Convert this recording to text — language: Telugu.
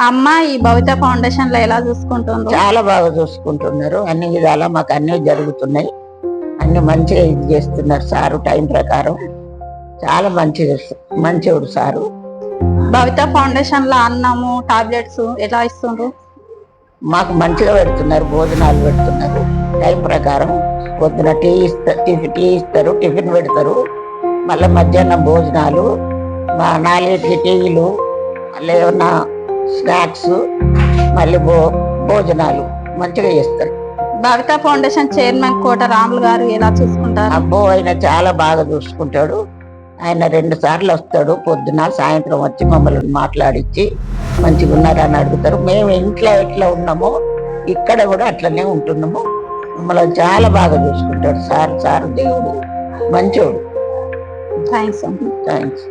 అమ్మ ఈ భవిత ఫౌండేషన్ లో ఎలా చూసుకుంటున్నారు? చాలా బాగా చూసుకుంటున్నారు. అన్ని విధాలా మాకు అన్ని జరుగుతున్నాయి. అన్ని మంచిగా ఇది చేస్తున్నారు సారు. టైం ప్రకారం చాలా మంచివాడు సారు. భవిత ఫౌండేషన్ లో అన్నము టాబ్లెట్స్ ఎలా ఇస్తుండ్రు? మాకు మంచిగా పెడుతున్నారు, భోజనాలు పెడుతున్నారు టైం ప్రకారం. పొద్దున టీ ఇస్తారు, టిఫిన్ పెడతారు. మళ్ళీ మధ్యాహ్నం భోజనాలు, 4 టీలు, మళ్ళీ ఏమన్నా స్నాక్స్, మళ్ళీ భోజనాలు మంచిగా చేస్తారు. భవిత ఫౌండేషన్ చైర్మన్ కోట రాములు గారు ఎలా చూసుకుంటారు? అబ్బో, ఆయన చాలా బాగా చూసుకుంటాడు. ఆయన 2 సార్లు వస్తాడు, పొద్దున సాయంత్రం వచ్చి మమ్మల్ని మాట్లాడించి మంచిగా ఉన్నారని అడుగుతారు. మేము ఇంట్లో ఎట్లా ఉన్నామో ఇక్కడ కూడా అట్లనే ఉంటున్నాము. మమ్మల్ని చాలా బాగా చూసుకుంటాడు సార్. దేవుడు మంచోడు. థ్యాంక్స్. థ్యాంక్స్.